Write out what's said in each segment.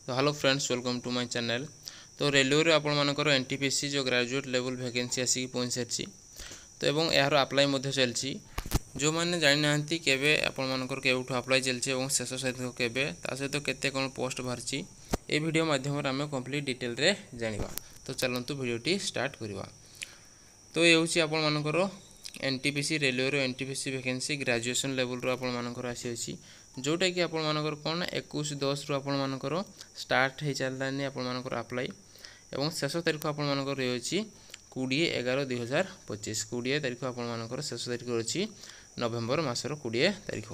तो hello friends, welcome to my channel. तो railway आपण मानकर एनटीपीसी जो ग्रेजुएट लेवल वैकेंसी आसिक पहुँच सारी तो एवं यार अप्लाई चलती जो मैंने जानी ना केवे आपण मानकर केवठू अप्लाई चलती और शेष सहित केवे ता सहित केते कौन पोस्ट बाहरी ए वीडियो माध्यम आम कंप्लीट डिटेल रे जानिबा। तो चलतु वीडियोटी स्टार्ट करवा। तो ये हूँ आपण मानकर NTPC railway NTPC vacancy graduation level आपण मानकर आसी जोटा कि आपण मानकर कौन 21/10 रु आपण मानकर स्टार्ट हो चलानी आपण मानकर अप्लाई एवं शेष तारीख आपण मानकर रही 20/11/2025 20 तारीख आपण मानकर शेष तारीख रही नवेम्बर मासर 20 तारीख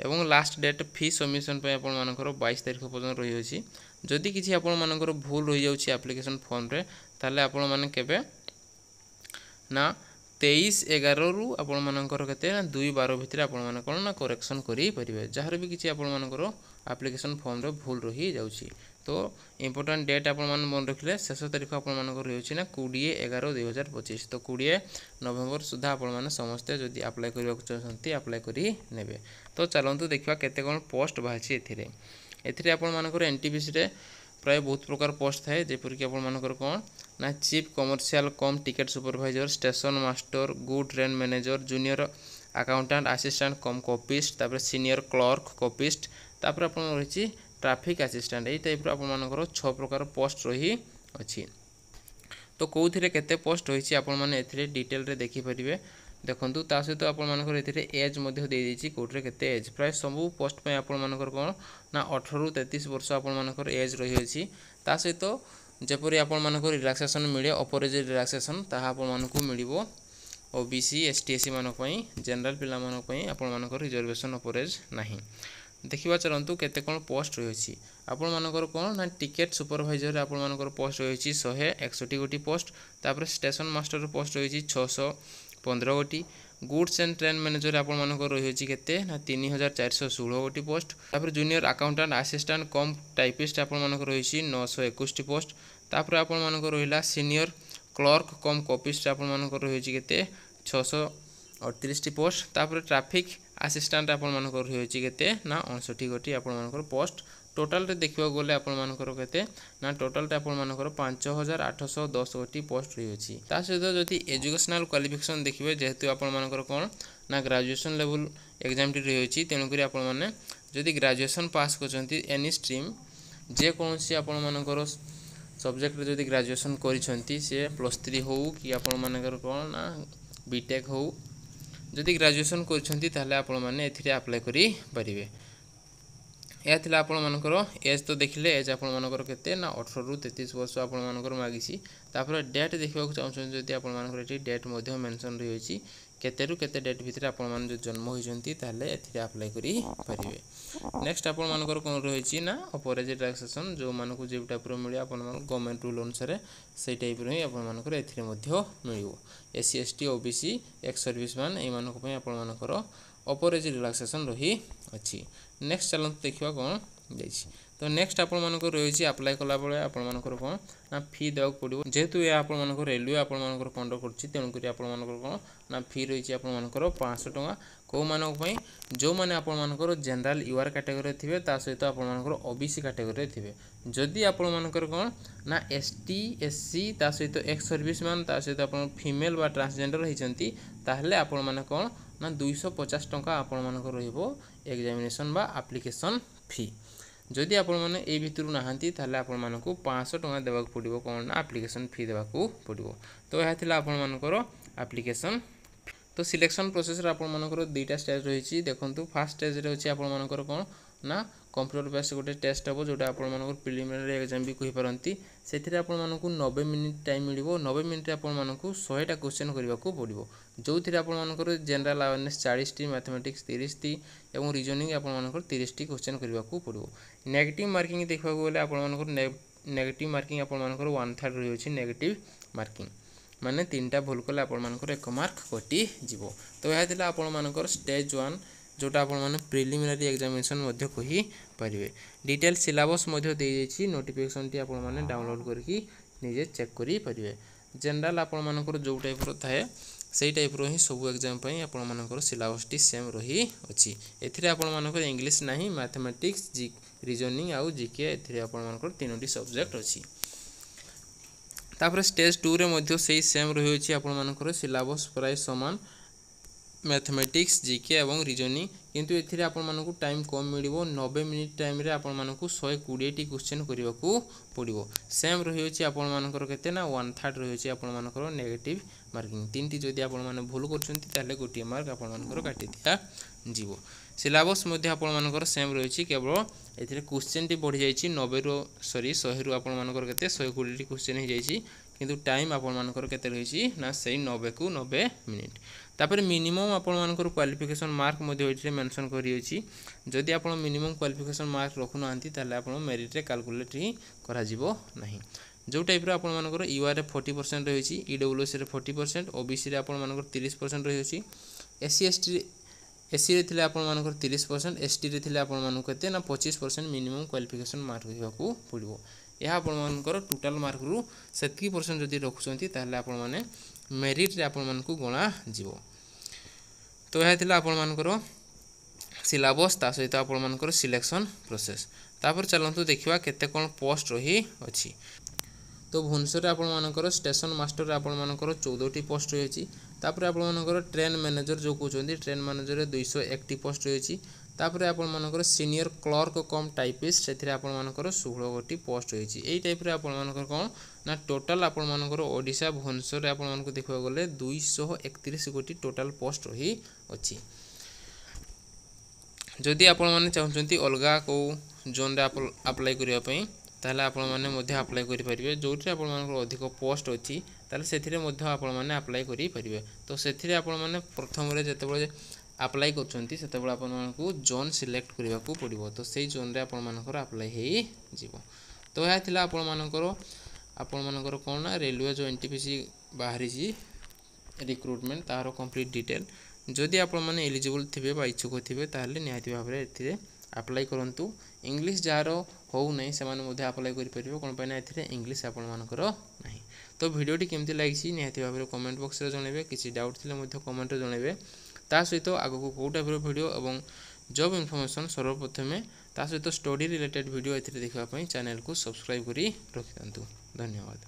एवं लास्ट डेट फी सबमिशन पे आपण मानकर 22 तारीख पर्यंत रही। जदि किसी आपण मानकर भूल रही जाउछि एप्लिकेशन फॉर्म रे ताले आपण माने केबे ना 23/11 रु आपण मानकर केते ना 2/12 भितर आपण मान कोन ना करेक्शन करि परिबे जहार भी किछि आपण मानकर एप्लिकेशन फॉर्म रे भूल रही जाउछि। तो इंपोर्टेंट डेट आपण मान मन रखले शेष तारीख आपण मानकर रहउछि ना 20/11/2025 तो 20 नवेम्बर सुधा आपण माने समस्त जदि अप्लाई करबा चाहछंती अप्लाई करि नेबे। तो चलंतु देखिबा केते कोन पोस्ट बाहछि एथिरे आपण मानकर एनटीपीसी रे प्राय बहुत प्रकार पोस्ट थाए जेपरिक आपण मानकर कौन ना चीफ कमर्शियल कम ticket supervisor station master good train manager junior accountant assistant कम कॉपिस्ट तापर सीनियर क्लर्क कॉपिस्ट तापर आपण रही ट्रैफिक असिस्टेंट यही टाइप आपण मानकर 6 प्रकार पोस्ट रही अछि। तो कौथिरे केते पोस्ट रही आपण माने एथिरे डिटेल रे देखि परिबे देखंतु ता सहित आपण मानकर एथिरे एज मध्ये दे देछि कोठरे केते एज प्राय सब पोस्ट पे आपण मानकर कोन ना 18 रु 33 वर्ष आपण मानकर एज रही अछि। ता सहित जेपरि आपण मानकर रिलैक्सेशन मिले अपर एज रिलैक्सेशन ताहा आपण मानकु मिलिबो ओबीसी एसटी एससी मानक पई जनरल पिला मानक पई आपण मानकर रिजर्वेशन अपर एज नाही। देखिबा चलंतु केते कोन पोस्ट रही अछि आपण मानकर कोन ना टिकेट सुपरवाइजर आपण मानकर पोस्ट रही अछि 161 गोटी पोस्ट तापर स्टेशन मास्टर पोस्ट रही अछि 615 गोटी गुड्स एंड ट्रेन मैनेजर आपण मानकर रही अछि केते ना 3416 गोटी पोस्ट तापर जूनियर अकाउंटेंट असिस्टेंट कम टाइपिस्ट आपण मानकर रही अछि 921 पोस्ट तापर आपण मानकर रहिला सीनियर क्लर्क कम कॉपिस्ट आपण मानकर रही अछि केते 638 पोस्ट तापर ट्रैफिक असिस्टेंट आपण मानकर रही अछि केते ना 59 गोटी आपण मानकर पोस्ट टोटल रे देखिबा गले आपण मानकर केते ना टोटल रे आपण मानकर 5810 गोटी पोस्ट रही अछि। ता सहित जदि एजुकेशनल क्वालिफिकेशन देखिबे जेहेतु आपण मानकर कोन ना ग्रेजुएशन लेवल एग्जाम टी रही अछि तेनु करी आपण माने जदि ग्रेजुएशन पास करछंती एनी स्ट्रीम जे कोनसी आपण मानकर सब्जेक्ट रे जदि ग्रेजुएशन करिसंती से +3 हो कि आपण मानकर कोन ना बीटेक हो जदि ग्रेजुएशन करिसंती ताले आपण माने एथिरे अप्लाई करि परिबे। या थिला आपण मानकर एज तो देखिले एज आपण मानकर केते ना 18 रु 33 वर्ष आपण मानकर मागिसी तापर डेट देखिबा को चाहछन जदि आपण मानकर एठी डेट मध्ये मेंशन रही अछि केते रु केते डेट भितर आपण मान जो जन्म होइजंती ताले एथिरे अप्लाई करि परिबे। नेक्स्ट आपण मानकर कोन रही अछि ना अपर एज रिलैक्सेशन जो मानको जे टाइप रो मिले आपण मान गवर्नमेंट रूल अनुसार सेही टाइप रो ही आपण मानकर एथिरे मध्ये मिलिबो। SC ST OBC ex serviceman ए मानको पय आपण मानकर अपर एज रिलैक्सेशन रही अछि। नेक्स्ट चलंत देखिबा कोन देछि तो नेक्स्ट आपण मानकर रही अप्लाई कला बेले आपण मानकर कोन ना फी देबाक पड़िबो जेहेतु ये आपण मानकर रेलवे आपण मानकर कंडक्ट करछि तेनु करी आपण मानकर कोन ना फी रही आपण मानकर 500 टका को मानक पई जो माने आपण मानकर जनरल यूआर कैटेगरी थिबे ता सहित आपण मानकर ओबीसी कैटेगरी थिबे जदि आपण मानकर कोन ना एसटी एससी ता सहित एक्स सर्विसमैन ता सहित आपण फीमेल बा ट्रांसजेंडर हिचंती ताहले आपण माने कोन ना 250 टका आपण मानकर रहिबो एग्जामिनेशन बा एप्लिकेशन फी जदि आपण माने ए भितरु नाहंती ताले आपण मानकु 500 टका देबाक पड़िबो कोन ना एप्लिकेशन फी देबाकू पड़िबो। तो यह थिला आपण मानकर एप्लिकेशन तो सिलेक्शन प्रोसेस रे आपण मानकर दुईटा स्टेज रही देखंतु फर्स्ट स्टेज रे अछि आपण मानकर कोन ना कंप्यूटर बेस गोटे टेस्ट हबो जोटा आपण मानकर प्रिलिमिनरी एग्जाम भी कहि परंती सेथिरे आपण मानकु 90 मिनिट टाइम मिलिबो 90 मिनिट रे आपण मानकु 100 टा क्वेश्चन करबाकू पड़िबो जोथिरे आपण मानकर general awareness 40 T mathematics 30 T एवं रीजनिंग आपण मानकर 30 टी क्वेश्चन करबाकू पड़िबो। नेगेटिव मार्किंग देखबा गले आपण मानकर नेगेटिव मार्किंग आपण मानकर 1/3 रही अछि नेगेटिव मार्किंग माने 3टा भूल कले आपण मानकर 1 मार्क कटि जिवो। तो यह थिला आपण मानकर स्टेज 1 जोटा आपण माने प्रिलिमिनरी एग्जामिनेशन मध्ये कहि परिबे डिटेल सिलेबस मध्ये दे जाइछि नोटिफिकेशन टी आपण माने डाउनलोड करके निजे चेक करि परिबे। जनरल आपण मानकर जो टाइप रो थाए सेही टाइप रो ही सब एग्जाम पई आपण मानकर सिलेबस टी सेम रही अछि। एथिरे आपण मानकर इंग्लिश नाही मैथमेटिक्स रीजनिंग आउ जीके एथिरे आपण मानकर 3टी सब्जेक्ट अछि। तापर स्टेज 2 रे मध्ये सेही सेम रही अछि आपण मानकर सिलेबस प्राय समान मैथमेटिक्स जीके एवं रीजनिंग किंतु एथिरे आपण मानकु टाइम कम मिलिबो 90 मिनिट टाइम रे आपण मानकु 120 टी क्वेश्चन करिवाकू पड़िबो। सेम रही अछि आपण मानकर केते ना 1/3 रही अछि आपण मानकर नेगेटिव मार्किंग 3टी जदि आपण माने भूल करछंती ताले गोटी मार्क आपण मानकर काटि दिया जीवो। सिलेबस मध्ये आपण मानकर सेम रही अछि केवल एथिरे क्वेश्चन टी बढ़ी जाइछि 90 रो 100 रो आपण मानकर केते 120 टी क्वेश्चन हे जाइछि किंतु टाइम आपण मानकर केते रहिछि ना सेही 90 को 90 मिनिट। तापर मिनिमम आपण मानकर क्वालिफिकेशन मार्क मध्ये एथिरे मेंशन करि अछि जदि आपण मिनिमम क्वालिफिकेशन मार्क रखु नांती ताले आपण मेरिट रे कैलकुलेट ही करा जिवो नाही। जो टाइप रो आपण मानकर यूआर रे 40% रही अछि ईडब्ल्यूएस रे 40% ओबीसी रे आपण मानकर 30% रही अछि एससी रे थिले आपण मानकर 30% एसटी रे थिले आपण मानकर केते ना 25% मिनिमम क्वालिफिकेशन मार्क रहिबाकू पड़िबो। यह आपण मानकर टोटल मार्क रु 70% जदि रखुचंती ताले आपण माने मेरिट रे आपण मानकू गणा जीवो। तो यह थिला आपण मानकर सिलेबस ता सहित आपण मानकर सिलेक्शन प्रोसेस। तापर चलंतु देखिबा केते कोन पोस्ट रही अछि। तो भुवनेश्वर आपण मानकर स्टेशन मास्टर रे आपण मानकर 14 टी पोस्ट रही अछि। तापर आपण मानकर ट्रेन मैनेजर जो कहउचंती ट्रेन मैनेजर रे 201 टी पोस्ट रही अछि। तापर आपण मानकर सीनियर क्लर्क कम टाइपिस्ट सेथिरे आपण मानकर 16 गोटी पोस्ट रही अछि। एई टाइप रे आपण मानकर कोन ना टोटल आपण मानकर ओडिशा भुवनेश्वर रे आपण मानकर देखबा गले 231 गोटी टोटल पोस्ट रही अछि। जदि आपण माने चाहउचंती अलगा को जोन रे अप्लाई करिया पई ताले आपण माने मध्ये अप्लाई करि परिबे जोठी आपण मानकर अधिक पोस्ट अछि ताले सेथिरे मध्ये आपण माने अप्लाई करि परिबे। तो सेथिरे आपण माने प्रथम रे जते बळे अप्लाई करछंती सेते बळे आपण मानकू जोन सिलेक्ट करिवाकू पड़िबो। तो सेही जोन रे आपण मानकर अप्लाई हेई जीवो। तो या थिला आपण मानकर कोन ना रेलवे जो एनटीपीसी बाहरी जी रिक्रूटमेंट तार कंप्लीट डिटेल जदि आपण माने एलिजिबल थिबे बा इच्छुक थिबे ताले निहाती भाबरे एथिरे अप्लाई करंतु। इंग्लिश जारो हो नै से माने मध्ये अप्लाई करि परिबो कोन पय ना एथिरे इंग्लिश आपण मानकर नाही। तो वीडियोटी केमति लागिछि निहाती भाबरे कमेंट बॉक्स रे जणेबे किछि डाउट थिले मध्ये कमेंट रे जणेबे। ता सहित आगो को टाइप वीडियो एवं जॉब इन्फॉर्मेशन सर्वप्रथमे ता सहित स्टडी रिलेटेड वीडियो एथिरे देखबा पई चैनल को सब्सक्राइब करी रखितंतु। धन्यवाद।